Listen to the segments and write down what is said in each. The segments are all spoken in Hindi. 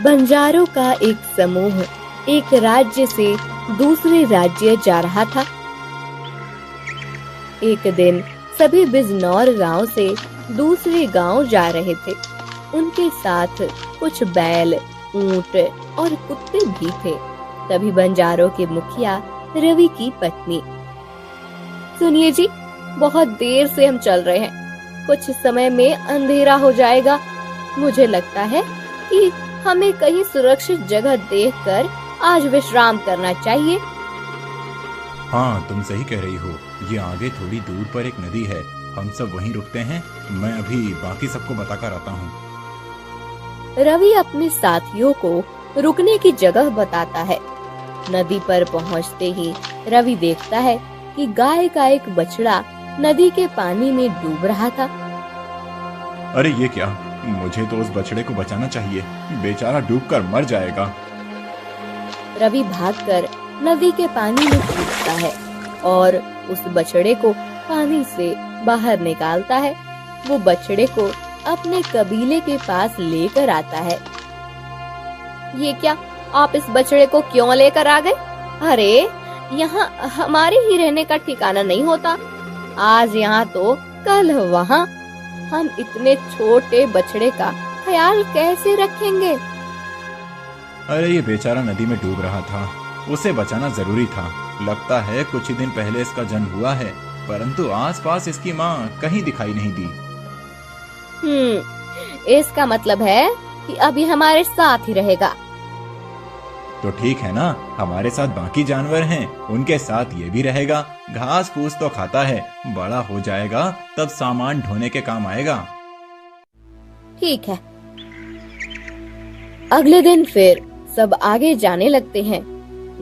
बंजारों का एक समूह एक राज्य से दूसरे राज्य जा रहा था। एक दिन सभी बिजनौर गांव से दूसरे गांव जा रहे थे। उनके साथ कुछ बैल, ऊंट और कुत्ते भी थे। तभी बंजारों के मुखिया रवि की पत्नी, सुनिए जी, बहुत देर से हम चल रहे हैं, कुछ समय में अंधेरा हो जाएगा। मुझे लगता है कि हमें कहीं सुरक्षित जगह देखकर आज विश्राम करना चाहिए। हाँ, तुम सही कह रही हो। ये आगे थोड़ी दूर पर एक नदी है, हम सब वहीं रुकते हैं। मैं अभी बाकी सबको बताकर आता हूँ। रवि अपने साथियों को रुकने की जगह बताता है। नदी पर पहुँचते ही रवि देखता है कि गाय का एक बछड़ा नदी के पानी में डूब रहा था। अरे ये क्या, मुझे तो उस बछड़े को बचाना चाहिए, बेचारा डूबकर मर जाएगा। रवि भागकर नदी के पानी में कूदता है और उस बछड़े को पानी से बाहर निकालता है। वो बछड़े को अपने कबीले के पास लेकर आता है। ये क्या, आप इस बछड़े को क्यों लेकर आ गए? अरे यहाँ हमारे ही रहने का ठिकाना नहीं होता, आज यहाँ तो कल वहाँ। हम इतने छोटे बछड़े का ख्याल कैसे रखेंगे? अरे ये बेचारा नदी में डूब रहा था, उसे बचाना जरूरी था। लगता है कुछ ही दिन पहले इसका जन्म हुआ है, परंतु आसपास इसकी माँ कहीं दिखाई नहीं दी। इसका मतलब है कि अभी हमारे साथ ही रहेगा। तो ठीक है ना, हमारे साथ बाकी जानवर हैं, उनके साथ ये भी रहेगा। घास फूस तो खाता है, बड़ा हो जाएगा तब सामान ढोने के काम आएगा। ठीक है। अगले दिन फिर सब आगे जाने लगते हैं।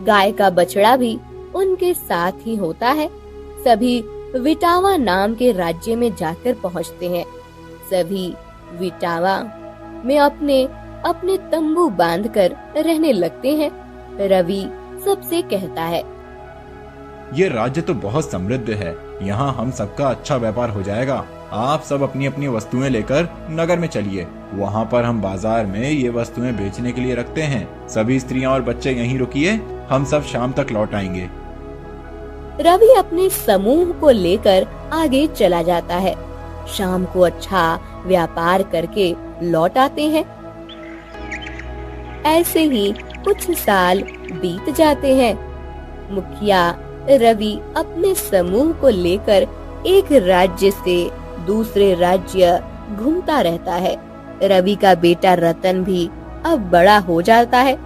गाय का बछड़ा भी उनके साथ ही होता है। सभी विटावा नाम के राज्य में जाकर पहुंचते हैं। सभी विटावा में अपने अपने तंबू बांधकर रहने लगते हैं। रवि सबसे कहता है, ये राज्य तो बहुत समृद्ध है, यहाँ हम सबका अच्छा व्यापार हो जाएगा। आप सब अपनी अपनी वस्तुएं लेकर नगर में चलिए, वहाँ पर हम बाजार में ये वस्तुएं बेचने के लिए रखते हैं। सभी स्त्रियां और बच्चे यहीं रुकिए, हम सब शाम तक लौट आएंगे। रवि अपने समूह को लेकर आगे चला जाता है। शाम को अच्छा व्यापार करके लौट आते हैं। ऐसे ही कुछ साल बीत जाते हैं। मुखिया रवि अपने समूह को लेकर एक राज्य से दूसरे राज्य घूमता रहता है। रवि का बेटा रतन भी अब बड़ा हो जाता है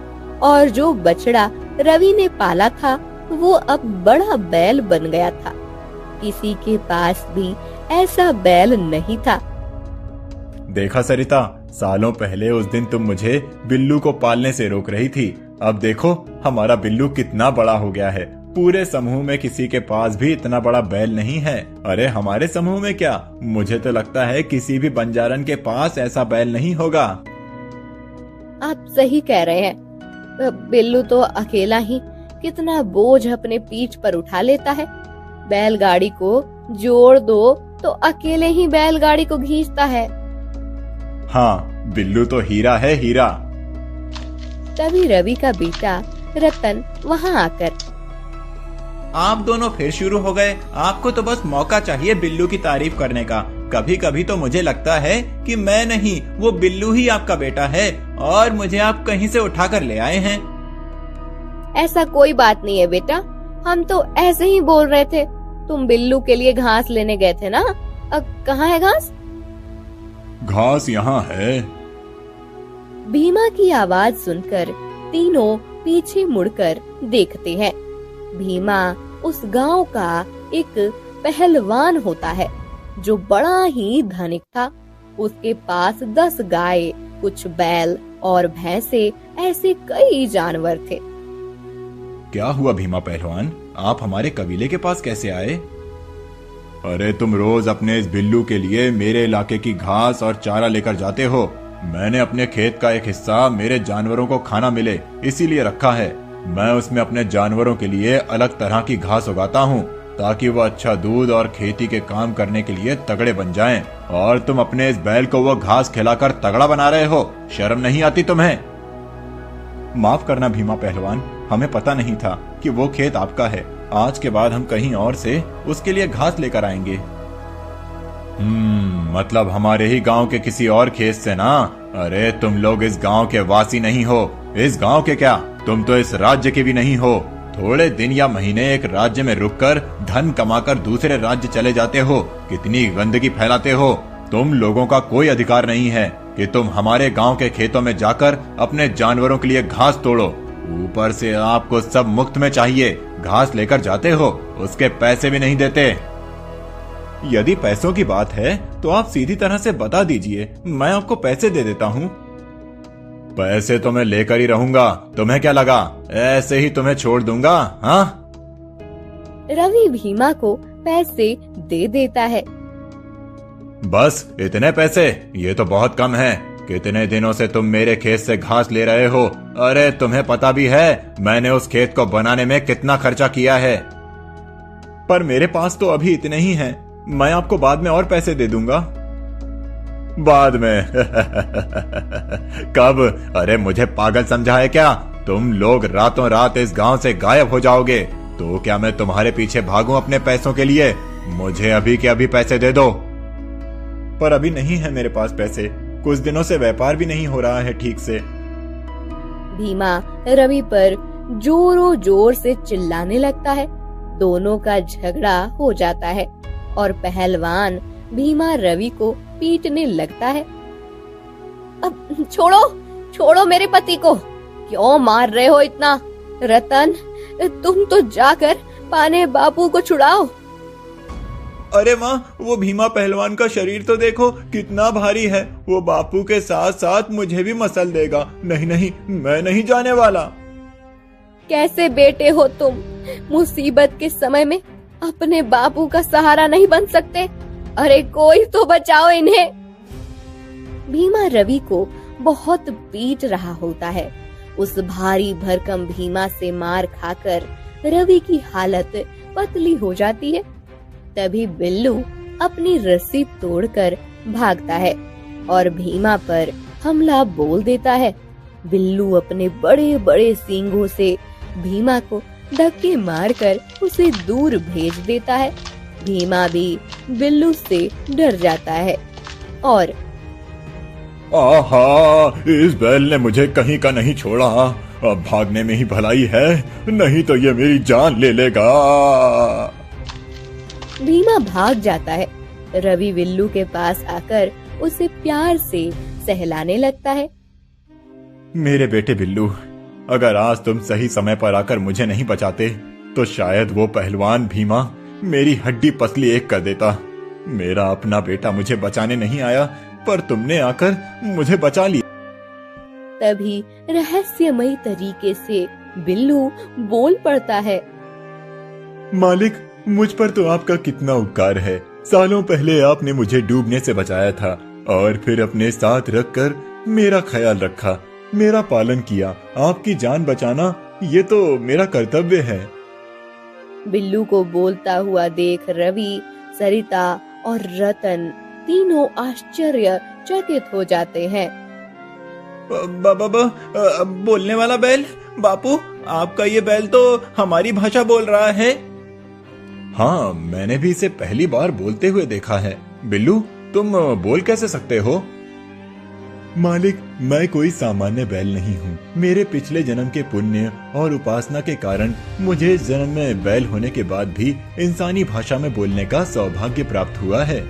और जो बछड़ा रवि ने पाला था वो अब बड़ा बैल बन गया था। किसी के पास भी ऐसा बैल नहीं था। देखा सरिता, सालों पहले उस दिन तुम मुझे बिल्लू को पालने से रोक रही थी। अब देखो हमारा बिल्लू कितना बड़ा हो गया है। पूरे समूह में किसी के पास भी इतना बड़ा बैल नहीं है। अरे हमारे समूह में क्या, मुझे तो लगता है किसी भी बंजारन के पास ऐसा बैल नहीं होगा। आप सही कह रहे हैं। बिल्लू तो अकेला ही कितना बोझ अपने पीठ पर उठा लेता है। बैलगाड़ी को जोड़ दो तो अकेले ही बैलगाड़ी को खींचता है। हाँ, बिल्लू तो हीरा है, हीरा। तभी रवि का बेटा रतन वहाँ आकर, आप दोनों फिर शुरू हो गए। आपको तो बस मौका चाहिए बिल्लू की तारीफ करने का। कभी कभी तो मुझे लगता है कि मैं नहीं, वो बिल्लू ही आपका बेटा है और मुझे आप कहीं से उठाकर ले आए हैं। ऐसा कोई बात नहीं है बेटा, हम तो ऐसे ही बोल रहे थे। तुम बिल्लू के लिए घास लेने गए थे ना? कहाँ है घास? घास यहाँ है। भीमा की आवाज सुनकर तीनों पीछे मुड़कर देखते हैं। भीमा उस गांव का एक पहलवान होता है जो बड़ा ही धनिक था। उसके पास 10 गाय, कुछ बैल और भैंसे, ऐसे कई जानवर थे। क्या हुआ भीमा पहलवान, आप हमारे कबीले के पास कैसे आए? अरे तुम रोज अपने इस बिल्लू के लिए मेरे इलाके की घास और चारा लेकर जाते हो। मैंने अपने खेत का एक हिस्सा मेरे जानवरों को खाना मिले इसीलिए रखा है। मैं उसमें अपने जानवरों के लिए अलग तरह की घास उगाता हूँ ताकि वह अच्छा दूध और खेती के काम करने के लिए तगड़े बन जाएं। और तुम अपने इस बैल को वो घास खिलाकर तगड़ा बना रहे हो, शर्म नहीं आती तुम्हें? माफ करना भीमा पहलवान, हमें पता नहीं था कि वो खेत आपका है। आज के बाद हम कहीं और से उसके लिए घास लेकर आएंगे। मतलब हमारे ही गांव के किसी और खेत से ना? अरे तुम लोग इस गांव के वासी नहीं हो। इस गांव के क्या, तुम तो इस राज्य के भी नहीं हो। थोड़े दिन या महीने एक राज्य में रुककर धन कमाकर दूसरे राज्य चले जाते हो। कितनी गंदगी फैलाते हो। तुम लोगों का कोई अधिकार नहीं है कि तुम हमारे गांव के खेतों में जाकर अपने जानवरों के लिए घास तोड़ो। ऊपर से आपको सब मुफ्त में चाहिए। घास लेकर जाते हो, उसके पैसे भी नहीं देते। यदि पैसों की बात है तो आप सीधी तरह से बता दीजिए, मैं आपको पैसे दे देता हूँ। पैसे तो मैं लेकर ही रहूंगा, तुम्हें क्या लगा ऐसे ही तुम्हें छोड़ दूंगा? हाँ? रवि भीमा को पैसे दे देता है। बस इतने पैसे? ये तो बहुत कम है। कितने दिनों से तुम मेरे खेत से घास ले रहे हो? अरे तुम्हें पता भी है मैंने उस खेत को बनाने में कितना खर्चा किया है। पर मेरे पास तो अभी इतने ही हैं। मैं आपको बाद में और पैसे दे दूंगा। बाद में? कब? अरे मुझे पागल समझा है क्या? तुम लोग रातों रात इस गांव से गायब हो जाओगे तो क्या मैं तुम्हारे पीछे भागूं अपने पैसों के लिए? मुझे अभी के अभी पैसे दे दो। पर अभी नहीं है मेरे पास पैसे। कुछ दिनों से व्यापार भी नहीं हो रहा है ठीक से। भीमा रवि पर जोरों जोर से चिल्लाने लगता है। दोनों का झगड़ा हो जाता है और पहलवान भीमा रवि को पीटने लगता है। अब छोड़ो, छोड़ो मेरे पति को। क्यों मार रहे हो इतना? रतन, तुम तो जाकर पाने बापू को छुड़ाओ। अरे माँ, वो भीमा पहलवान का शरीर तो देखो कितना भारी है। वो बापू के साथ साथ मुझे भी मसल देगा। नहीं नहीं, मैं नहीं जाने वाला। कैसे बेटे हो तुम? मुसीबत के समय में अपने बापू का सहारा नहीं बन सकते? अरे कोई तो बचाओ इन्हें। भीमा रवि को बहुत पीट रहा होता है। उस भारी भरकम भीमा से मार खाकर रवि की हालत पतली हो जाती है। तभी बिल्लू अपनी रस्सी तोड़कर भागता है और भीमा पर हमला बोल देता है। बिल्लू अपने बड़े बड़े सींगों से भीमा को धक्के मारकर उसे दूर भेज देता है। भीमा भी बिल्लू से डर जाता है और आहा, इस बैल ने मुझे कहीं का नहीं छोड़ा। अब भागने में ही भलाई है, नहीं तो ये मेरी जान ले लेगा। भीमा भाग जाता है। रवि बिल्लू के पास आकर उसे प्यार से सहलाने लगता है। मेरे बेटे बिल्लू, अगर आज तुम सही समय पर आकर मुझे नहीं बचाते तो शायद वो पहलवान भीमा मेरी हड्डी पसली एक कर देता। मेरा अपना बेटा मुझे बचाने नहीं आया, पर तुमने आकर मुझे बचा लिया। तभी रहस्यमयी तरीके से बिल्लू बोल पड़ता है। मालिक, मुझ पर तो आपका कितना उपकार है। सालों पहले आपने मुझे डूबने से बचाया था और फिर अपने साथ रखकर मेरा ख्याल रखा, मेरा पालन किया। आपकी जान बचाना ये तो मेरा कर्तव्य है। बिल्लू को बोलता हुआ देख रवि, सरिता और रतन तीनों आश्चर्यचकित हो जाते हैं। बोलने वाला बैल? बापू, आपका ये बैल तो हमारी भाषा बोल रहा है। हाँ, मैंने भी इसे पहली बार बोलते हुए देखा है। बिल्लू, तुम बोल कैसे सकते हो? मालिक, मैं कोई सामान्य बैल नहीं हूँ। मेरे पिछले जन्म के पुण्य और उपासना के कारण मुझे जन्म में बैल होने के बाद भी इंसानी भाषा में बोलने का सौभाग्य प्राप्त हुआ है।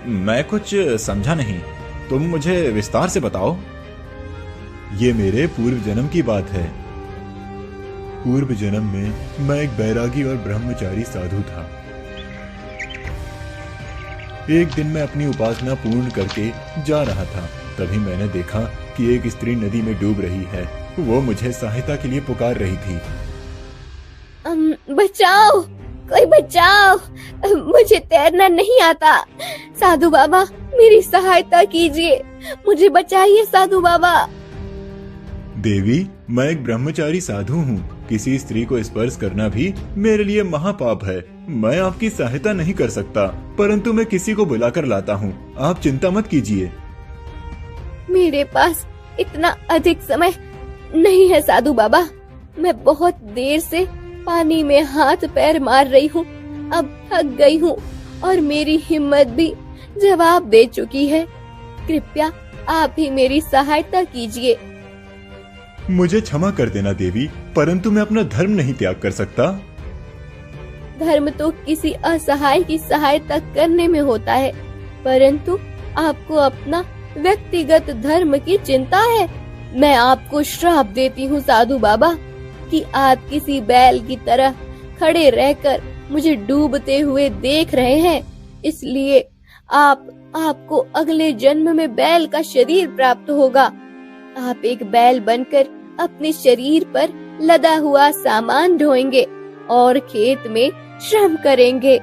मैं कुछ समझा नहीं, तुम मुझे विस्तार से बताओ। ये मेरे पूर्व जन्म की बात है। पूर्व जन्म में मैं एक बैरागी और ब्रह्मचारी साधु था। एक दिन मैं अपनी उपासना पूर्ण करके जा रहा था, तभी मैंने देखा कि एक स्त्री नदी में डूब रही है। वो मुझे सहायता के लिए पुकार रही थी। बचाओ, कोई बचाओ, मुझे तैरना नहीं आता। साधु बाबा, मेरी सहायता कीजिए, मुझे बचाइए साधु बाबा। देवी, मैं एक ब्रह्मचारी साधु हूँ। किसी स्त्री को स्पर्श करना भी मेरे लिए महापाप है। मैं आपकी सहायता नहीं कर सकता, परंतु मैं किसी को बुलाकर लाता हूँ। आप चिंता मत कीजिए। मेरे पास इतना अधिक समय नहीं है साधु बाबा, मैं बहुत देर से पानी में हाथ पैर मार रही हूँ। अब थक गई हूँ और मेरी हिम्मत भी जवाब दे चुकी है। कृपया आप ही मेरी सहायता कीजिए। मुझे क्षमा कर देना देवी, परंतु मैं अपना धर्म नहीं त्याग कर सकता। धर्म तो किसी असहाय की सहायता करने में होता है, परंतु आपको अपना व्यक्तिगत धर्म की चिंता है। मैं आपको श्राप देती हूँ साधु बाबा कि आप किसी बैल की तरह खड़े रहकर मुझे डूबते हुए देख रहे हैं, इसलिए आपको अगले जन्म में बैल का शरीर प्राप्त होगा। आप एक बैल बनकर अपने शरीर पर लदा हुआ सामान ढोएंगे और खेत में श्रम करेंगे।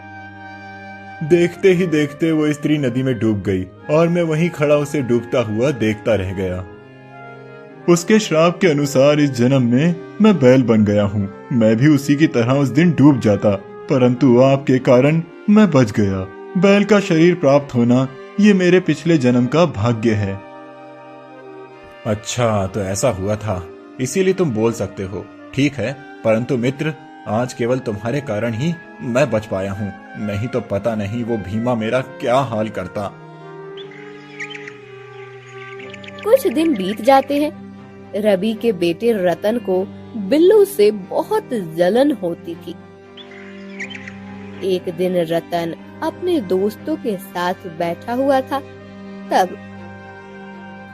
देखते ही देखते वो स्त्री नदी में डूब गई और मैं वहीं खड़ा उसे डूबता हुआ देखता रह गया। उसके श्राप के अनुसार इस जन्म में मैं बैल बन गया हूँ। मैं भी उसी की तरह उस दिन डूब जाता, परंतु आपके कारण मैं बच गया। बैल का शरीर प्राप्त होना ये मेरे पिछले जन्म का भाग्य है। अच्छा, तो ऐसा हुआ था, इसीलिए तुम बोल सकते हो। ठीक है, परंतु मित्र, आज केवल तुम्हारे कारण ही मैं बच पाया हूँ, नहीं तो पता नहीं वो भीमा मेरा क्या हाल करता। कुछ दिन बीत जाते हैं। रवि के बेटे रतन को बिल्लू से बहुत जलन होती थी। एक दिन रतन अपने दोस्तों के साथ बैठा हुआ था, तब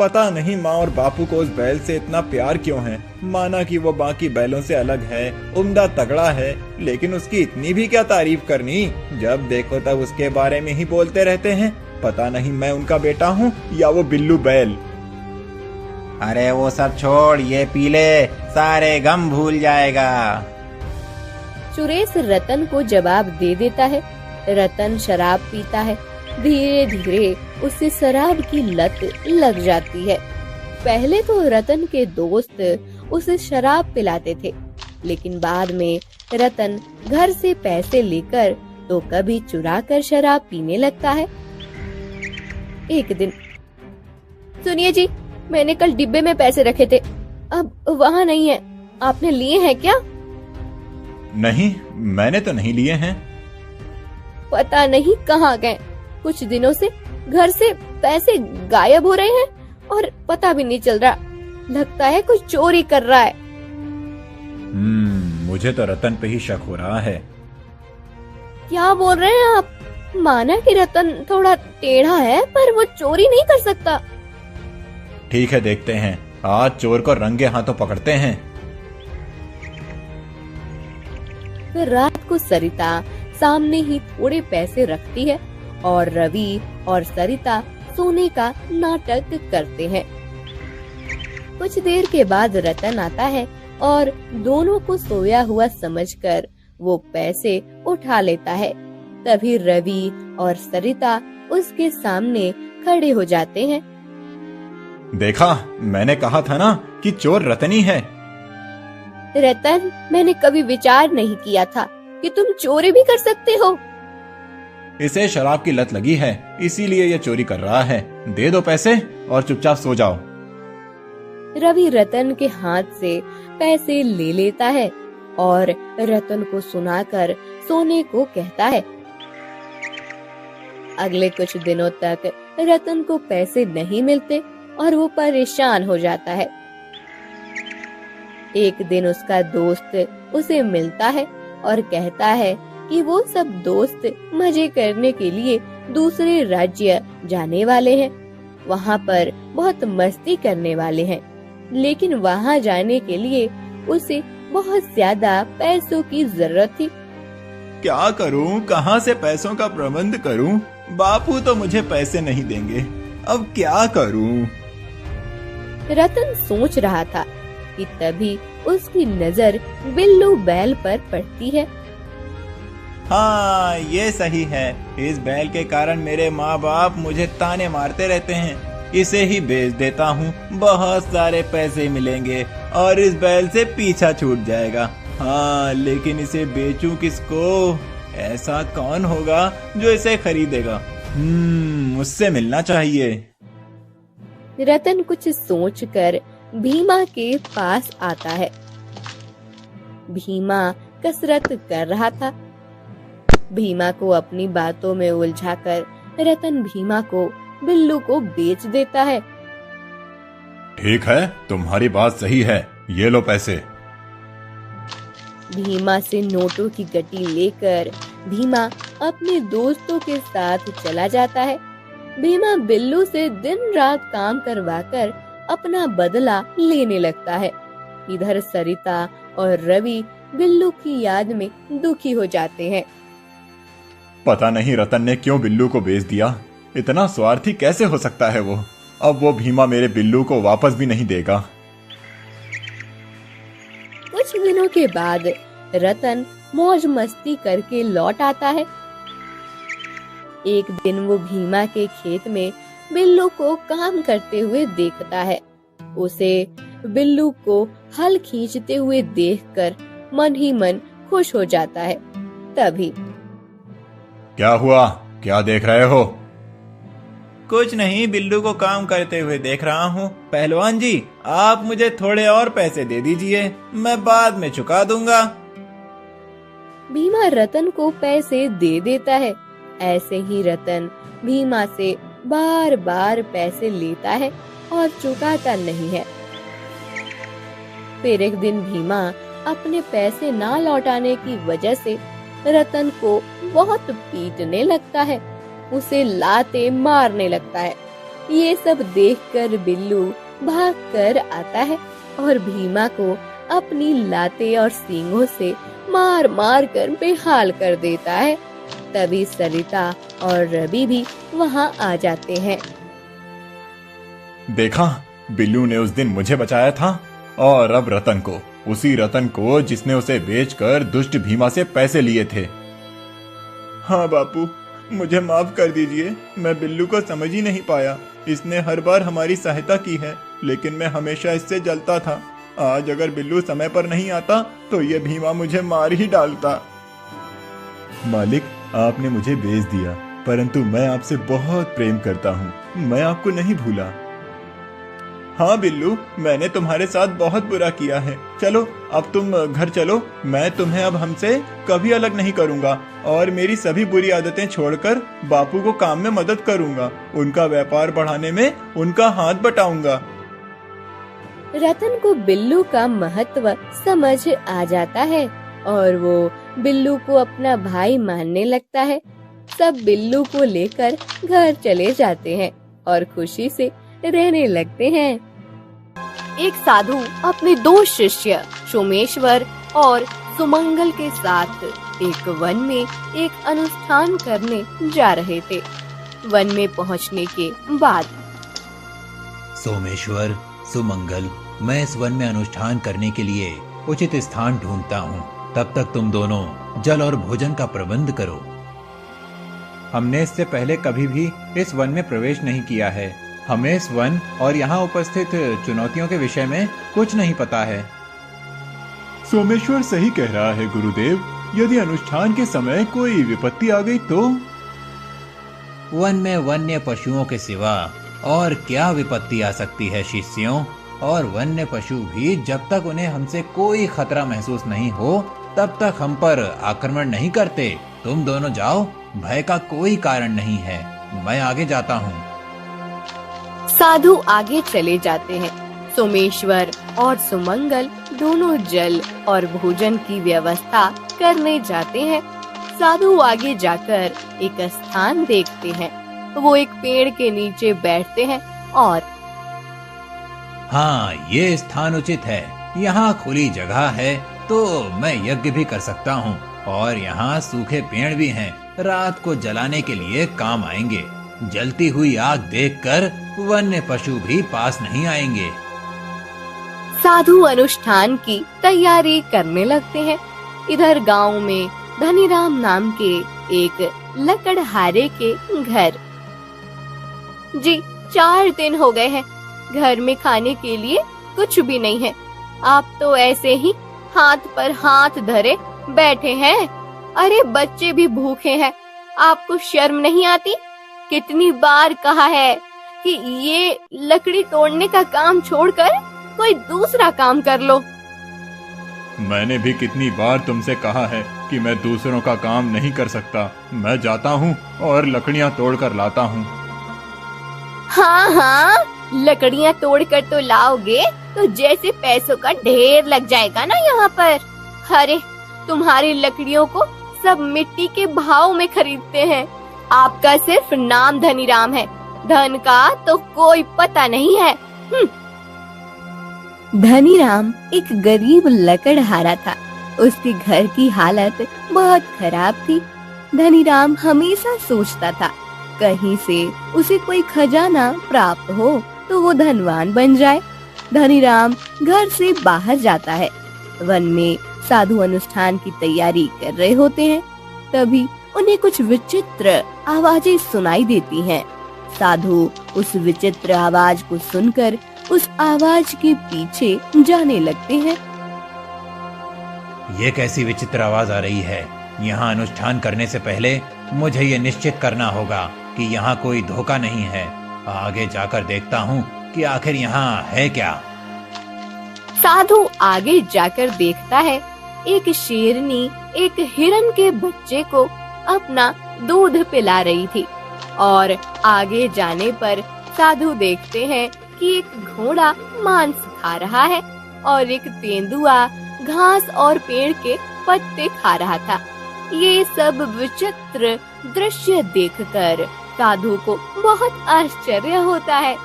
पता नहीं माँ और बापू को उस बैल से इतना प्यार क्यों है। माना कि वो बाकी बैलों से अलग है, उम्दा तगड़ा है, लेकिन उसकी इतनी भी क्या तारीफ करनी। जब देखो तब उसके बारे में ही बोलते रहते हैं। पता नहीं मैं उनका बेटा हूँ या वो बिल्लू बैल। अरे वो सब छोड़, ये पी ले, सारे गम भूल जाएगा। सुरेश रतन को जवाब दे देता है। रतन शराब पीता है। धीरे धीरे उसे शराब की लत लग जाती है। पहले तो रतन के दोस्त उसे शराब पिलाते थे, लेकिन बाद में रतन घर से पैसे लेकर तो कभी चुरा कर शराब पीने लगता है। एक दिन, सुनिए जी, मैंने कल डिब्बे में पैसे रखे थे, अब वहाँ नहीं है, आपने लिए हैं क्या? नहीं, मैंने तो नहीं लिए हैं। पता नहीं कहाँ गए। कुछ दिनों से घर से पैसे गायब हो रहे हैं और पता भी नहीं चल रहा। लगता है कुछ चोरी कर रहा है। मुझे तो रतन पे ही शक हो रहा है। क्या बोल रहे हैं आप? माना कि रतन थोड़ा टेढ़ा है, पर वो चोरी नहीं कर सकता। ठीक है, देखते हैं, आज चोर को रंगे हाथों पकड़ते हैं। फिर रात को सरिता सामने ही थोड़े पैसे रखती है और रवि और सरिता सोने का नाटक करते हैं। कुछ देर के बाद रतन आता है और दोनों को सोया हुआ समझकर वो पैसे उठा लेता है। तभी रवि और सरिता उसके सामने खड़े हो जाते हैं। देखा, मैंने कहा था ना कि चोर रतन ही है। रतन, मैंने कभी विचार नहीं किया था कि तुम चोरी भी कर सकते हो। इसे शराब की लत लगी है, इसीलिए ये चोरी कर रहा है। दे दो पैसे और चुपचाप सो जाओ। रवि रतन के हाथ से पैसे ले लेता है और रतन को सुनाकर सोने को कहता है। अगले कुछ दिनों तक रतन को पैसे नहीं मिलते और वो परेशान हो जाता है। एक दिन उसका दोस्त उसे मिलता है और कहता है कि वो सब दोस्त मजे करने के लिए दूसरे राज्य जाने वाले हैं। वहाँ पर बहुत मस्ती करने वाले हैं, लेकिन वहाँ जाने के लिए उसे बहुत ज्यादा पैसों की जरूरत थी। क्या करूं, कहां से पैसों का प्रबंध करूं? बापू तो मुझे पैसे नहीं देंगे, अब क्या करूं? रतन सोच रहा था कि तभी उसकी नजर बिल्लू बैल पर पड़ती है। हाँ, ये सही है। इस बैल के कारण मेरे माँ बाप मुझे ताने मारते रहते हैं। इसे ही बेच देता हूँ, बहुत सारे पैसे मिलेंगे और इस बैल से पीछा छूट जाएगा। हाँ, लेकिन इसे बेचूं किसको? ऐसा कौन होगा जो इसे खरीदेगा? मुझसे मिलना चाहिए। रतन कुछ सोचकर भीमा के पास आता है। भीमा कसरत कर रहा था। भीमा को अपनी बातों में उलझाकर रतन भीमा को बिल्लू को बेच देता है। ठीक है, तुम्हारी बात सही है, ये लो पैसे। भीमा से नोटों की गट्टी लेकर भीमा अपने दोस्तों के साथ चला जाता है। भीमा बिल्लू से दिन रात काम करवाकर अपना बदला लेने लगता है। इधर सरिता और रवि बिल्लू की याद में दुखी हो जाते हैं। पता नहीं रतन ने क्यों बिल्लू को बेच दिया। इतना स्वार्थी कैसे हो सकता है वो। अब वो भीमा मेरे बिल्लू को वापस भी नहीं देगा। कुछ दिनों के बाद रतन मौज मस्ती करके लौट आता है। एक दिन वो भीमा के खेत में बिल्लू को काम करते हुए देखता है। उसे बिल्लू को हल खींचते हुए देखकर मन ही मन खुश हो जाता है। तभी क्या हुआ, क्या देख रहे हो? कुछ नहीं, बिल्लू को काम करते हुए देख रहा हूँ। पहलवान जी, आप मुझे थोड़े और पैसे दे दीजिए, मैं बाद में चुका दूंगा। भीमा रतन को पैसे दे देता है। ऐसे ही रतन भीमा से बार बार पैसे लेता है और चुकाता नहीं है। फिर एक दिन भीमा अपने पैसे ना लौटाने की वजह से रतन को बहुत पीटने लगता है। उसे लाते मारने लगता है। ये सब देखकर बिल्लू भागकर आता है और भीमा को अपनी लाते और सींगों से मार मार कर बेहाल कर देता है। तभी सरिता और रवि भी वहाँ आ जाते हैं। देखा, बिल्लू ने उस दिन मुझे बचाया था और अब रतन को, उसी रतन को जिसने उसे बेचकर दुष्ट भीमा से पैसे लिए थे। हाँ बापू, मुझे माफ कर दीजिए। मैं बिल्लू को समझ ही नहीं पाया। इसने हर बार हमारी सहायता की है, लेकिन मैं हमेशा इससे जलता था। आज अगर बिल्लू समय पर नहीं आता तो ये भीमा मुझे मार ही डालता। मालिक, आपने मुझे बेच दिया, परंतु मैं आपसे बहुत प्रेम करता हूँ। मैं आपको नहीं भूला। हाँ बिल्लू, मैंने तुम्हारे साथ बहुत बुरा किया है। चलो अब तुम घर चलो। मैं तुम्हें अब हमसे कभी अलग नहीं करूँगा और मेरी सभी बुरी आदतें छोड़कर बापू को काम में मदद करूँगा। उनका व्यापार बढ़ाने में उनका हाथ बटाऊंगा। रतन को बिल्लू का महत्व समझ आ जाता है और वो बिल्लू को अपना भाई मानने लगता है। सब बिल्लू को लेकर घर चले जाते हैं और खुशी से रहने लगते हैं। एक साधु अपने दो शिष्य सोमेश्वर और सुमंगल के साथ एक वन में एक अनुष्ठान करने जा रहे थे। वन में पहुंचने के बाद सोमेश्वर, सुमंगल, मैं इस वन में अनुष्ठान करने के लिए उचित स्थान ढूंढता हूँ। तब तक तुम दोनों जल और भोजन का प्रबंध करो। हमने इससे पहले कभी भी इस वन में प्रवेश नहीं किया है। हमें इस वन और यहाँ उपस्थित चुनौतियों के विषय में कुछ नहीं पता है। सोमेश्वर सही कह रहा है गुरुदेव। यदि अनुष्ठान के समय कोई विपत्ति आ गई तो? वन में वन्य पशुओं के सिवा और क्या विपत्ति आ सकती है शिष्यों? और वन्य पशु भी जब तक उन्हें हमसे कोई खतरा महसूस नहीं हो तब तक हम पर आक्रमण नहीं करते। तुम दोनों जाओ, भय का कोई कारण नहीं है। मैं आगे जाता हूँ। साधु आगे चले जाते हैं। सोमेश्वर और सुमंगल दोनों जल और भोजन की व्यवस्था करने जाते हैं। साधु आगे जाकर एक स्थान देखते हैं। वो एक पेड़ के नीचे बैठते हैं और हाँ, ये स्थान उचित है। यहाँ खुली जगह है तो मैं यज्ञ भी कर सकता हूँ और यहाँ सूखे पेड़ भी हैं। रात को जलाने के लिए काम आएंगे। जलती हुई आग देखकर वन्य पशु भी पास नहीं आएंगे। साधु अनुष्ठान की तैयारी करने लगते हैं। इधर गांव में धनीराम नाम के एक लकड़हारे के घर। जी 4 दिन हो गए हैं, घर में खाने के लिए कुछ भी नहीं है। आप तो ऐसे ही हाथ पर हाथ धरे बैठे हैं। अरे बच्चे भी भूखे हैं, आपको शर्म नहीं आती? कितनी बार कहा है कि ये लकड़ी तोड़ने का काम छोड़कर कोई दूसरा काम कर लो। मैंने भी कितनी बार तुमसे कहा है कि मैं दूसरों का काम नहीं कर सकता। मैं जाता हूँ और लकड़ियाँ तोड़ कर लाता हूँ। हाँ हाँ, लकड़ियाँ तोड़ कर तो लाओगे तो जैसे पैसों का ढेर लग जाएगा ना यहाँ पर। अरे तुम्हारी लकड़ियों को सब मिट्टी के भाव में खरीदते हैं। आपका सिर्फ नाम धनीराम है, धन का तो कोई पता नहीं है। धनीराम एक गरीब लकड़हारा था। उसके घर की हालत बहुत खराब थी। धनीराम हमेशा सोचता था कहीं से उसे कोई खजाना प्राप्त हो तो वो धनवान बन जाए। धनीराम घर से बाहर जाता है। वन में साधु अनुष्ठान की तैयारी कर रहे होते हैं। तभी उन्हें कुछ विचित्र आवाजें सुनाई देती हैं। साधु उस विचित्र आवाज को सुनकर उस आवाज के पीछे जाने लगते हैं। ये कैसी विचित्र आवाज आ रही है? यहाँ अनुष्ठान करने से पहले मुझे ये निश्चित करना होगा कि यहाँ कोई धोखा नहीं है। आगे जाकर देखता हूँ कि आखिर यहाँ है क्या। साधु आगे जाकर देखता है एक शेरनी एक हिरन के बच्चे को अपना दूध पिला रही थी। और आगे जाने पर साधु देखते हैं कि एक घोड़ा मांस खा रहा है और एक तेंदुआ घास और पेड़ के पत्ते खा रहा था। ये सब विचित्र दृश्य देखकर साधु को बहुत आश्चर्य होता है।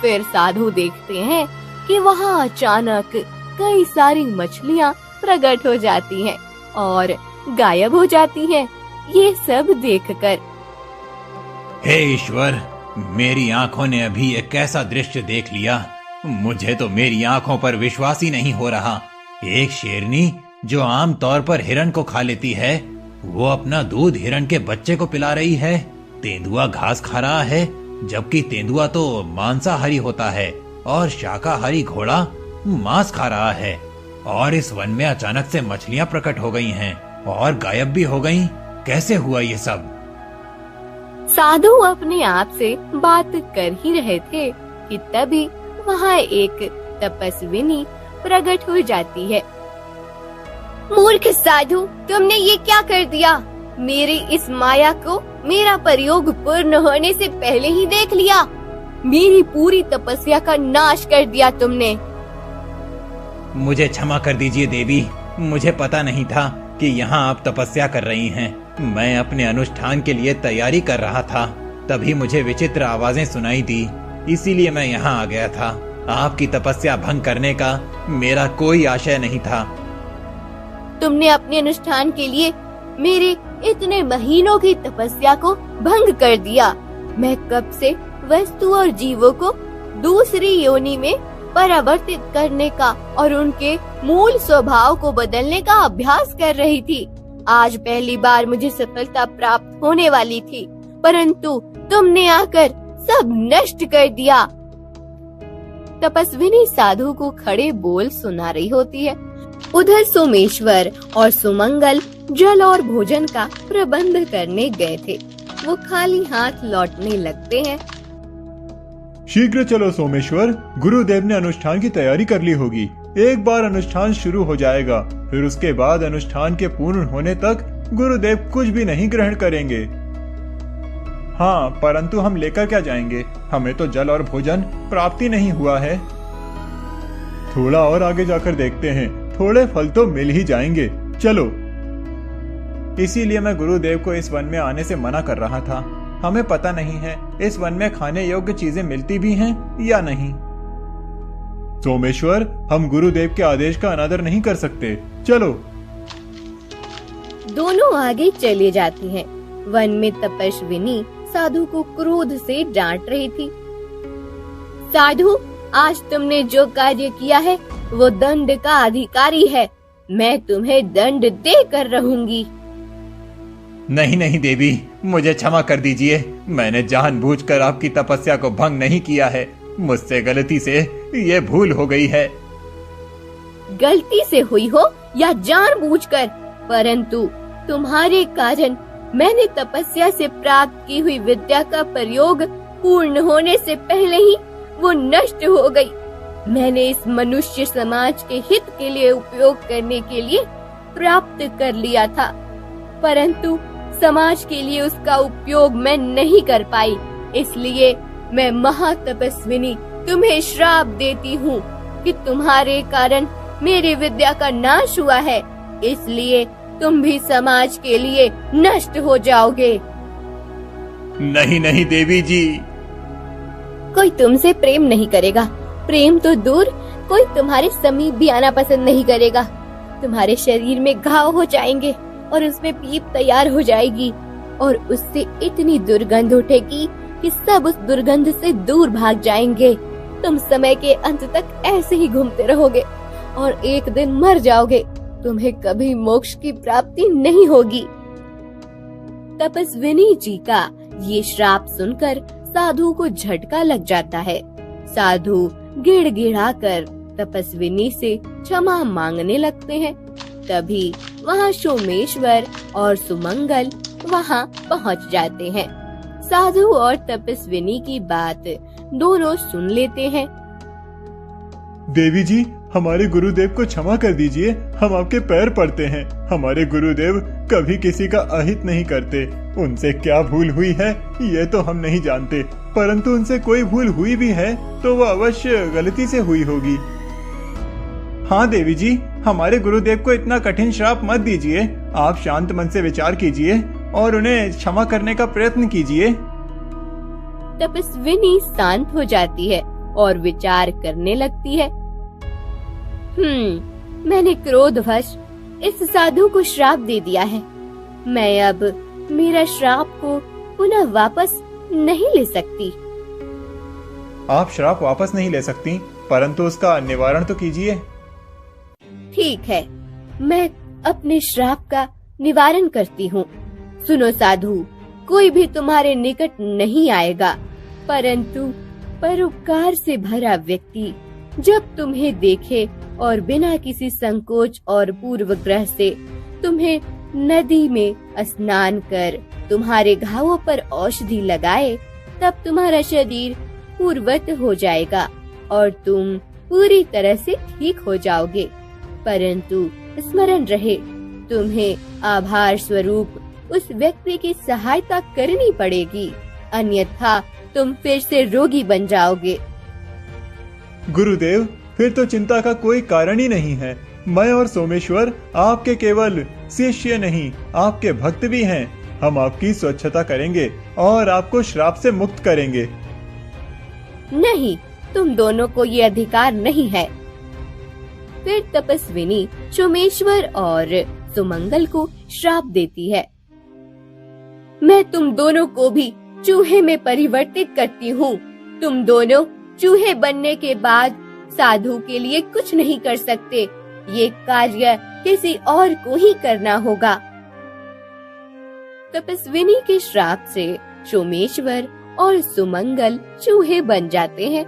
फिर साधु देखते हैं कि वहाँ अचानक कई सारी मछलियाँ प्रकट हो जाती हैं और गायब हो जाती हैं। ये सब देखकर हे ईश्वर, मेरी आंखों ने अभी एक कैसा दृश्य देख लिया। मुझे तो मेरी आंखों पर विश्वास ही नहीं हो रहा। एक शेरनी जो आम तौर पर हिरन को खा लेती है, वो अपना दूध हिरन के बच्चे को पिला रही है। तेंदुआ घास खा रहा है, जबकि तेंदुआ तो मांसाहारी होता है और शाकाहारी घोड़ा मांस खा रहा है। और इस वन में अचानक से मछलियां प्रकट हो गई हैं और गायब भी हो गईं। कैसे हुआ ये सब? साधु अपने आप से बात कर ही रहे थे कि तभी वहाँ एक तपस्विनी प्रकट हो जाती है। मूर्ख साधु, तुमने ये क्या कर दिया? मेरी इस माया को मेरा प्रयोग पूर्ण होने से पहले ही देख लिया। मेरी पूरी तपस्या का नाश कर दिया तुमने। मुझे क्षमा कर दीजिए देवी, मुझे पता नहीं था कि यहाँ आप तपस्या कर रही हैं। मैं अपने अनुष्ठान के लिए तैयारी कर रहा था, तभी मुझे विचित्र आवाजें सुनाई दी, इसीलिए मैं यहाँ आ गया था। आपकी तपस्या भंग करने का मेरा कोई आशय नहीं था। तुमने अपने अनुष्ठान के लिए मेरे इतने महीनों की तपस्या को भंग कर दिया। मैं कब से वस्तु और जीवों को दूसरी योनि में परावर्तित करने का और उनके मूल स्वभाव को बदलने का अभ्यास कर रही थी। आज पहली बार मुझे सफलता प्राप्त होने वाली थी, परंतु तुमने आकर सब नष्ट कर दिया। तपस्विनी साधु को खड़े बोल सुना रही होती है। उधर सोमेश्वर और सुमंगल जल और भोजन का प्रबंध करने गए थे। वो खाली हाथ लौटने लगते हैं। शीघ्र चलो सोमेश्वर, गुरुदेव ने अनुष्ठान की तैयारी कर ली होगी। एक बार अनुष्ठान शुरू हो जाएगा, फिर उसके बाद अनुष्ठान के पूर्ण होने तक गुरुदेव कुछ भी नहीं ग्रहण करेंगे। हाँ, परंतु हम लेकर क्या जाएंगे? हमें तो जल और भोजन प्राप्ति नहीं हुआ है। थोड़ा और आगे जाकर देखते हैं, थोड़े फल तो मिल ही जाएंगे। चलो। इसीलिए मैं गुरुदेव को इस वन में आने से मना कर रहा था। हमें पता नहीं है इस वन में खाने योग्य चीजें मिलती भी हैं या नहीं। सोमेश्वर, हम गुरुदेव के आदेश का अनादर नहीं कर सकते। चलो। दोनों आगे चले जाती हैं। वन में तपस्विनी साधु को क्रोध से डांट रही थी। साधु, आज तुमने जो कार्य किया है वो दंड का अधिकारी है। मैं तुम्हें दंड देकर रहूंगी। नहीं नहीं देवी, मुझे क्षमा कर दीजिए। मैंने जानबूझकर आपकी तपस्या को भंग नहीं किया है। मुझसे गलती से ये भूल हो गई है। गलती से हुई हो या जानबूझकर, परंतु तुम्हारे कारण मैंने तपस्या से प्राप्त की हुई विद्या का प्रयोग पूर्ण होने से पहले ही वो नष्ट हो गई। मैंने इस मनुष्य समाज के हित के लिए उपयोग करने के लिए प्राप्त कर लिया था, परंतु समाज के लिए उसका उपयोग मैं नहीं कर पाई। इसलिए मैं महातपस्विनी तुम्हें श्राप देती हूँ कि तुम्हारे कारण मेरी विद्या का नाश हुआ है, इसलिए तुम भी समाज के लिए नष्ट हो जाओगे। नहीं नहीं देवी जी। कोई तुमसे प्रेम नहीं करेगा, प्रेम तो दूर, कोई तुम्हारे समीप भी आना पसंद नहीं करेगा। तुम्हारे शरीर में घाव हो जाएंगे और उसमें पीप तैयार हो जाएगी और उससे इतनी दुर्गंध उठेगी कि सब उस दुर्गंध से दूर भाग जाएंगे। तुम समय के अंत तक ऐसे ही घूमते रहोगे और एक दिन मर जाओगे। तुम्हें कभी मोक्ष की प्राप्ति नहीं होगी। तपस्विनी जी का ये श्राप सुनकर साधु को झटका लग जाता है। साधु गिड़गिड़ाकर तपस्विनी से क्षमा मांगने लगते हैं। तभी वहाँ सोमेश्वर और सुमंगल वहाँ पहुँच जाते हैं। साधु और तपस्विनी की बात दोनों सुन लेते हैं। देवी जी, हमारे गुरुदेव को क्षमा कर दीजिए, हम आपके पैर पड़ते हैं। हमारे गुरुदेव कभी किसी का अहित नहीं करते। उनसे क्या भूल हुई है ये तो हम नहीं जानते, परंतु उनसे कोई भूल हुई भी है तो वो अवश्य गलती से हुई होगी। हाँ देवी जी, हमारे गुरुदेव को इतना कठिन श्राप मत दीजिए। आप शांत मन से विचार कीजिए और उन्हें क्षमा करने का प्रयत्न कीजिए। तपस्विनी शांत हो जाती है और विचार करने लगती है। मैंने क्रोधवश इस साधु को श्राप दे दिया है। मैं अब मेरा श्राप को पुनः वापस नहीं ले सकती। आप श्राप वापस नहीं ले सकती, परंतु उसका निवारण तो कीजिए। ठीक है, मैं अपने श्राप का निवारण करती हूँ। सुनो साधु, कोई भी तुम्हारे निकट नहीं आएगा, परंतु परोपकार से भरा व्यक्ति जब तुम्हें देखे और बिना किसी संकोच और पूर्वग्रह से तुम्हें नदी में स्नान कर तुम्हारे घावों पर औषधि लगाए, तब तुम्हारा शरीर पूर्वत हो जाएगा और तुम पूरी तरह से ठीक हो जाओगे। परंतु स्मरण रहे, तुम्हें आभार स्वरूप उस व्यक्ति की सहायता करनी पड़ेगी, अन्यथा तुम फिर से रोगी बन जाओगे। गुरुदेव, फिर तो चिंता का कोई कारण ही नहीं है। मैं और सोमेश्वर आपके केवल शिष्य नहीं, आपके भक्त भी हैं। हम आपकी स्वच्छता करेंगे और आपको श्राप से मुक्त करेंगे। नहीं, तुम दोनों को ये अधिकार नहीं है। फिर तपस्विनी सोमेश्वर और सुमंगल को श्राप देती है। मैं तुम दोनों को भी चूहे में परिवर्तित करती हूँ। तुम दोनों चूहे बनने के बाद साधु के लिए कुछ नहीं कर सकते। ये कार्य किसी और को ही करना होगा। तपस्विनी के श्राप से सोमेश्वर और सुमंगल चूहे बन जाते हैं।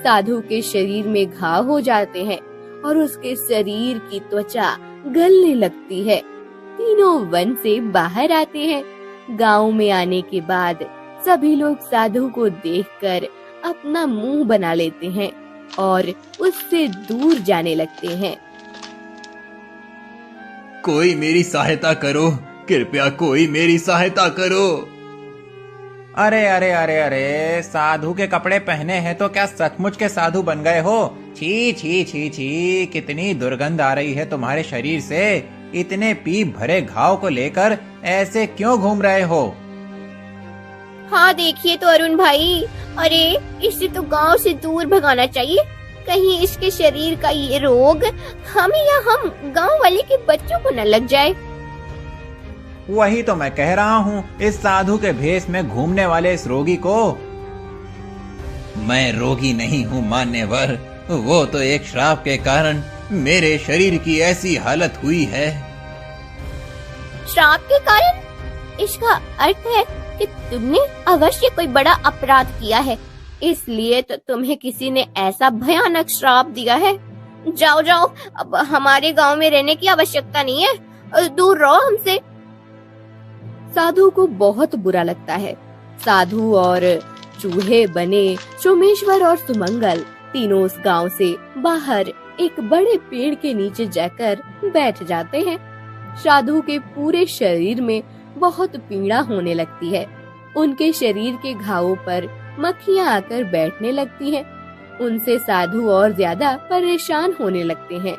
साधु के शरीर में घाव हो जाते हैं और उसके शरीर की त्वचा गलने लगती है। तीनों वन से बाहर आते हैं। गांव में आने के बाद सभी लोग साधु को देखकर अपना मुंह बना लेते हैं और उससे दूर जाने लगते हैं। कोई मेरी सहायता करो, कृपया कोई मेरी सहायता करो। अरे अरे अरे अरे, साधु के कपड़े पहने हैं तो क्या सचमुच के साधु बन गए हो? छी छी छी छी, कितनी दुर्गंध आ रही है तुम्हारे शरीर से। इतने पीप भरे घाव को लेकर ऐसे क्यों घूम रहे हो? हाँ देखिए तो अरुण भाई, अरे इसे तो गांव से दूर भगाना चाहिए। कहीं इसके शरीर का ये रोग हमें या हम गांव वाले के बच्चों को न लग जाए। वही तो मैं कह रहा हूँ, इस साधु के भेष में घूमने वाले इस रोगी को। मैं रोगी नहीं हूँ मान्यवर, वो तो एक श्राप के कारण मेरे शरीर की ऐसी हालत हुई है। श्राप के कारण? इसका अर्थ है कि तुमने अवश्य कोई बड़ा अपराध किया है, इसलिए तो तुम्हें किसी ने ऐसा भयानक श्राप दिया है। जाओ जाओ, अब हमारे गांव में रहने की आवश्यकता नहीं है, दूर रहो हमसे। साधु को बहुत बुरा लगता है। साधु और चूहे बने सोमेश्वर और सुमंगल तीनों उस गांव से बाहर एक बड़े पेड़ के नीचे जाकर बैठ जाते हैं। साधु के पूरे शरीर में बहुत पीड़ा होने लगती है। उनके शरीर के घावों पर मक्खियां आकर बैठने लगती हैं। उनसे साधु और ज्यादा परेशान होने लगते हैं।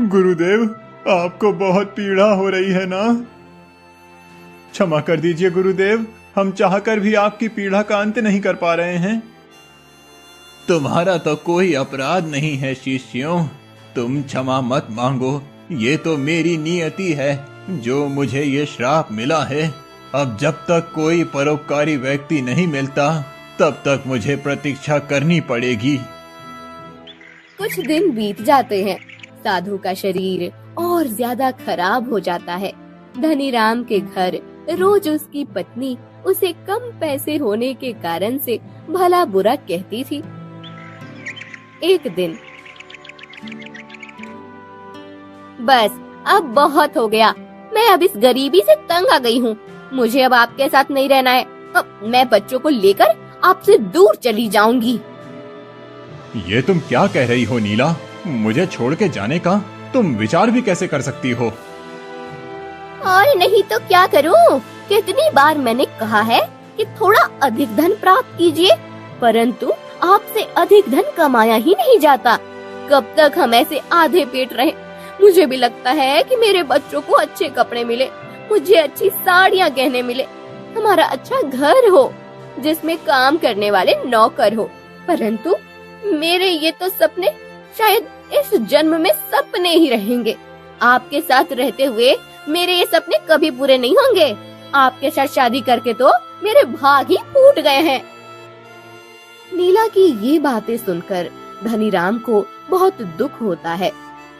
गुरुदेव, आपको बहुत पीड़ा हो रही है ना? क्षमा कर दीजिए गुरुदेव, हम चाहकर भी आपकी पीड़ा का अंत नहीं कर पा रहे हैं। तुम्हारा तो कोई अपराध नहीं है शिष्यों, तुम क्षमा मत मांगो। ये तो मेरी नियति है जो मुझे ये श्राप मिला है। अब जब तक कोई परोपकारी व्यक्ति नहीं मिलता तब तक मुझे प्रतीक्षा करनी पड़ेगी। कुछ दिन बीत जाते हैं। साधु का शरीर और ज्यादा खराब हो जाता है। धनीराम के घर रोज उसकी पत्नी उसे कम पैसे होने के कारण से भला बुरा कहती थी। एक दिन, बस अब बहुत हो गया, मैं अब इस गरीबी से तंग आ गई हूँ। मुझे अब आपके साथ नहीं रहना है। अब मैं बच्चों को लेकर आपसे दूर चली जाऊंगी। ये तुम क्या कह रही हो नीला? मुझे छोड़ के जाने का तुम विचार भी कैसे कर सकती हो? और नहीं तो क्या करूं? कितनी बार मैंने कहा है कि थोड़ा अधिक धन प्राप्त कीजिए, परंतु आपसे अधिक धन कमाया ही नहीं जाता। कब तक हम ऐसे आधे पेट रहे? मुझे भी लगता है कि मेरे बच्चों को अच्छे कपड़े मिले, मुझे अच्छी साड़ियाँ गहने मिले, हमारा अच्छा घर हो जिसमें काम करने वाले नौकर हो, परंतु मेरे ये तो सपने शायद इस जन्म में सपने ही रहेंगे। आपके साथ रहते हुए मेरे ये सपने कभी पूरे नहीं होंगे। आपके साथ शादी करके तो मेरे भाग ही फूट गए हैं। नीला की ये बातें सुनकर धनीराम को बहुत दुख होता है।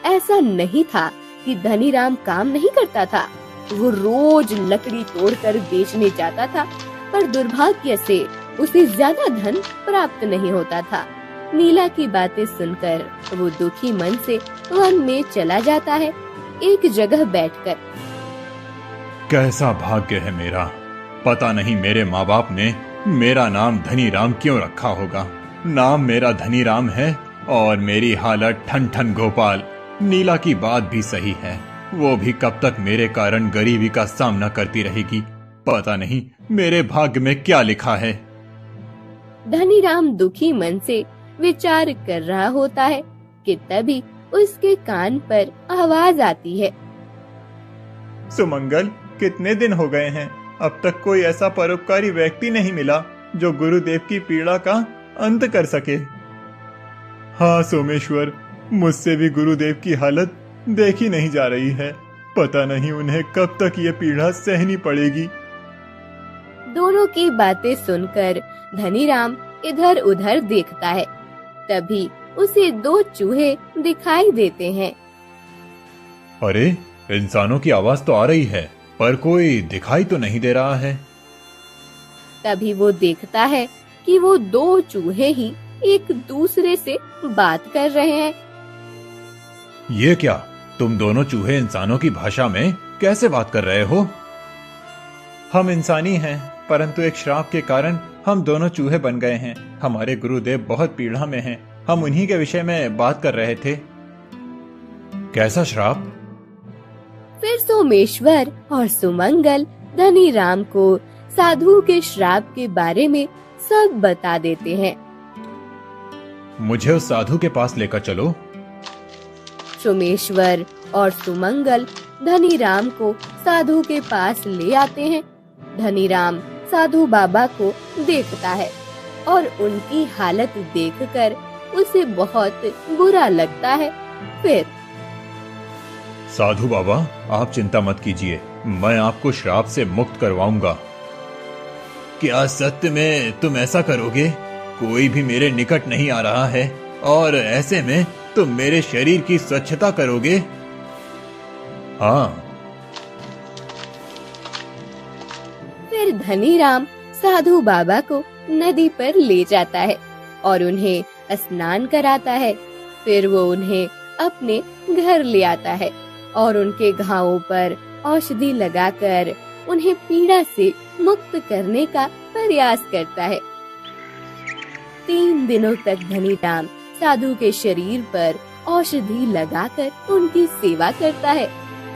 ऐसा नहीं था कि धनीराम काम नहीं करता था, वो रोज लकड़ी तोड़कर बेचने जाता था, पर दुर्भाग्य से उसे ज्यादा धन प्राप्त नहीं होता था। नीला की बातें सुनकर वो दुखी मन से वन में चला जाता है। एक जगह बैठकर, कैसा भाग्य है मेरा, पता नहीं मेरे माँ बाप ने मेरा नाम धनीराम क्यों रखा होगा। नाम मेरा धनीराम है और मेरी हालत ठन ठन गोपाल। नीला की बात भी सही है, वो भी कब तक मेरे कारण गरीबी का सामना करती रहेगी। पता नहीं मेरे भाग्य में क्या लिखा है। धनीराम दुखी मन से विचार कर रहा होता है कि तभी उसके कान पर आवाज आती है। सुमंगल, कितने दिन हो गए हैं, अब तक कोई ऐसा परोपकारी व्यक्ति नहीं मिला जो गुरुदेव की पीड़ा का अंत कर सके। हाँ सोमेश्वर, मुझसे भी गुरुदेव की हालत देखी नहीं जा रही है। पता नहीं उन्हें कब तक ये पीड़ा सहनी पड़ेगी। दोनों की बातें सुनकर धनीराम इधर उधर देखता है। तभी उसे दो चूहे दिखाई देते हैं। अरे, इंसानों की आवाज तो आ रही है, पर कोई दिखाई तो नहीं दे रहा है। तभी वो देखता है कि वो दो चूहे ही एक दूसरे से बात कर रहे हैं। ये क्या, तुम दोनों चूहे इंसानों की भाषा में कैसे बात कर रहे हो? हम इंसानी हैं, परंतु एक श्राप के कारण हम दोनों चूहे बन गए हैं। हमारे गुरुदेव बहुत पीड़ा में हैं, हम उन्हीं के विषय में बात कर रहे थे। कैसा श्राप? फिर सोमेश्वर और सुमंगल धनीराम को साधु के श्राप के बारे में सब बता देते हैं। मुझे उस साधु के पास लेकर चलो। सोमेश्वर और सुमंगल धनीराम को साधु के पास ले आते हैं। धनीराम साधु बाबा को देखता है और उनकी हालत देखकर उसे बहुत बुरा लगता है। फिर, साधु बाबा, आप चिंता मत कीजिए, मैं आपको श्राप से मुक्त करवाऊंगा। क्या सत्य में तुम ऐसा करोगे? कोई भी मेरे निकट नहीं आ रहा है और ऐसे में तुम मेरे शरीर की स्वच्छता करोगे? हाँ। फिर धनीराम साधु बाबा को नदी पर ले जाता है और उन्हें स्नान कराता है। फिर वो उन्हें अपने घर ले आता है और उनके घावों पर औषधि लगाकर उन्हें पीड़ा से मुक्त करने का प्रयास करता है। 3 दिनों तक धनीराम साधु के शरीर पर औषधि लगाकर उनकी सेवा करता है।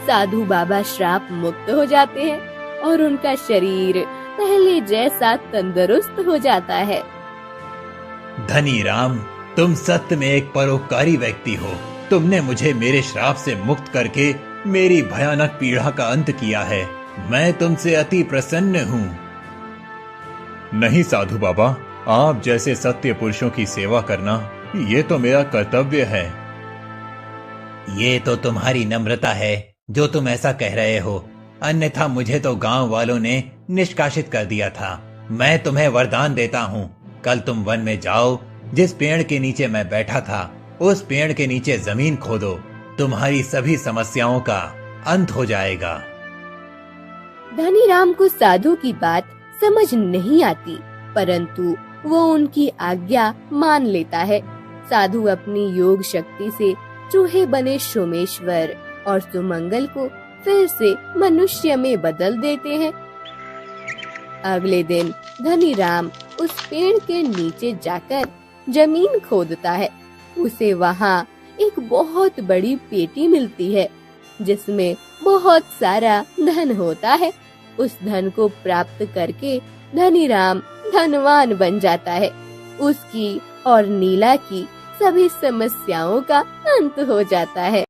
साधु बाबा श्राप मुक्त हो जाते हैं और उनका शरीर पहले जैसा तंदुरुस्त हो जाता है। धनीराम, तुम सत्य में एक परोपकारी व्यक्ति हो। तुमने मुझे मेरे श्राप से मुक्त करके मेरी भयानक पीड़ा का अंत किया है। मैं तुमसे अति प्रसन्न हूँ। नहीं साधु बाबा, आप जैसे सत्य पुरुषों की सेवा करना ये तो मेरा कर्तव्य है। ये तो तुम्हारी नम्रता है जो तुम ऐसा कह रहे हो, अन्यथा मुझे तो गांव वालों ने निष्कासित कर दिया था। मैं तुम्हें वरदान देता हूँ, कल तुम वन में जाओ, जिस पेड़ के नीचे मैं बैठा था उस पेड़ के नीचे जमीन खोदो, तुम्हारी सभी समस्याओं का अंत हो जाएगा। धनीराम को साधु की बात समझ नहीं आती, परंतु वो उनकी आज्ञा मान लेता है। साधु अपनी योग शक्ति से चूहे बने सोमेश्वर और सुमंगल को फिर से मनुष्य में बदल देते हैं। अगले दिन धनीराम उस पेड़ के नीचे जाकर जमीन खोदता है। उसे वहाँ एक बहुत बड़ी पेटी मिलती है जिसमें बहुत सारा धन होता है। उस धन को प्राप्त करके धनीराम धनवान बन जाता है। उसकी और नीला की सभी समस्याओं का अंत हो जाता है।